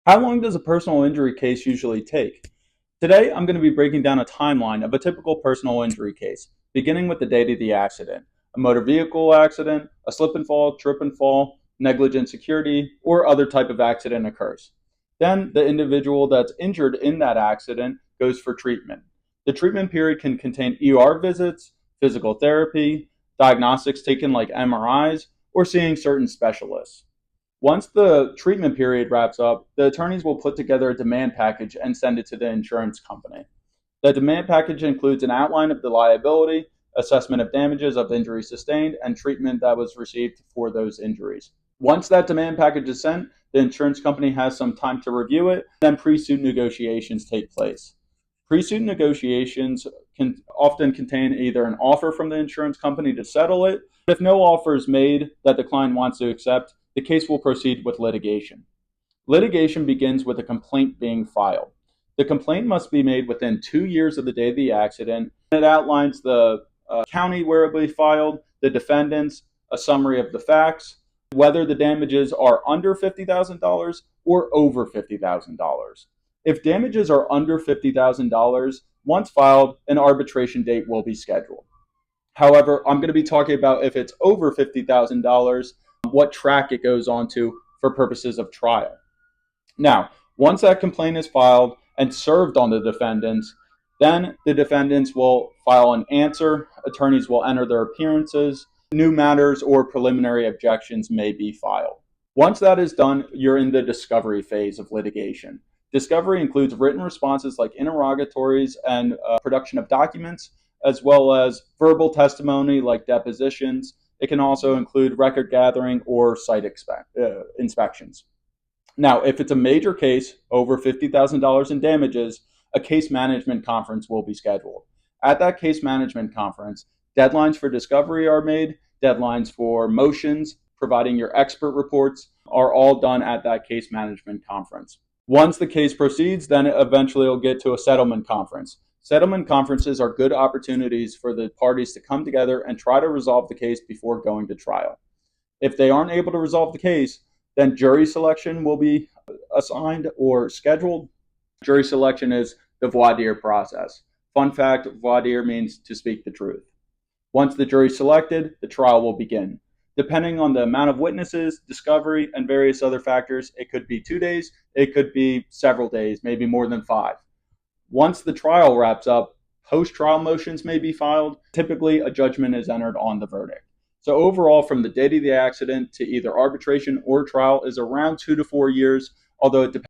How long does a personal injury case usually take? Today, I'm going to be breaking down a timeline of a typical personal injury case, beginning with the date of the accident. A motor vehicle accident, a slip and fall, trip and fall, negligent security, or other type of accident occurs. Then, the individual that's injured in that accident goes for treatment. The treatment period can contain ER visits, physical therapy, diagnostics taken like MRIs, or seeing certain specialists. Once the treatment period wraps up, the attorneys will put together a demand package and send it to the insurance company. The demand package includes an outline of the liability, assessment of damages of injuries sustained, and treatment that was received for those injuries. Once that demand package is sent, the insurance company has some time to review it, then pre-suit negotiations take place. Pre-suit negotiations can often contain either an offer from the insurance company to settle it. If no offer is made that the client wants to accept, the case will proceed with litigation. Litigation begins with a complaint being filed. The complaint must be made within 2 years of the day of the accident. It outlines the county where it will be filed, the defendants, a summary of the facts, whether the damages are under $50,000 or over $50,000. If damages are under $50,000, once filed, an arbitration date will be scheduled. However, I'm going to be talking about if it's over $50,000, what track it goes on to for purposes of trial. Now, once that complaint is filed and served on the defendants, then the defendants will file an answer, attorneys will enter their appearances, new matters or preliminary objections may be filed. Once that is done, you're in the discovery phase of litigation. Discovery includes written responses like interrogatories and production of documents, as well as verbal testimony like depositions. It can also include record gathering or site inspections. Now, if it's a major case, over $50,000 in damages, a case management conference will be scheduled. At that case management conference, deadlines for discovery are made, deadlines for motions, providing your expert reports, are all done at that case management conference. Once the case proceeds, then eventually it'll get to a settlement conference. Settlement conferences are good opportunities for the parties to come together and try to resolve the case before going to trial. If they aren't able to resolve the case, then jury selection will be assigned or scheduled. Jury selection is the voir dire process. Fun fact, voir dire means to speak the truth. Once the jury is selected, the trial will begin. Depending on the amount of witnesses, discovery, and various other factors, it could be 2 days, it could be several days, maybe more than 5. Once the trial wraps up, post-trial motions may be filed. Typically, a judgment is entered on the verdict. So overall, from the date of the accident to either arbitration or trial is around 2 to 4 years, although it depends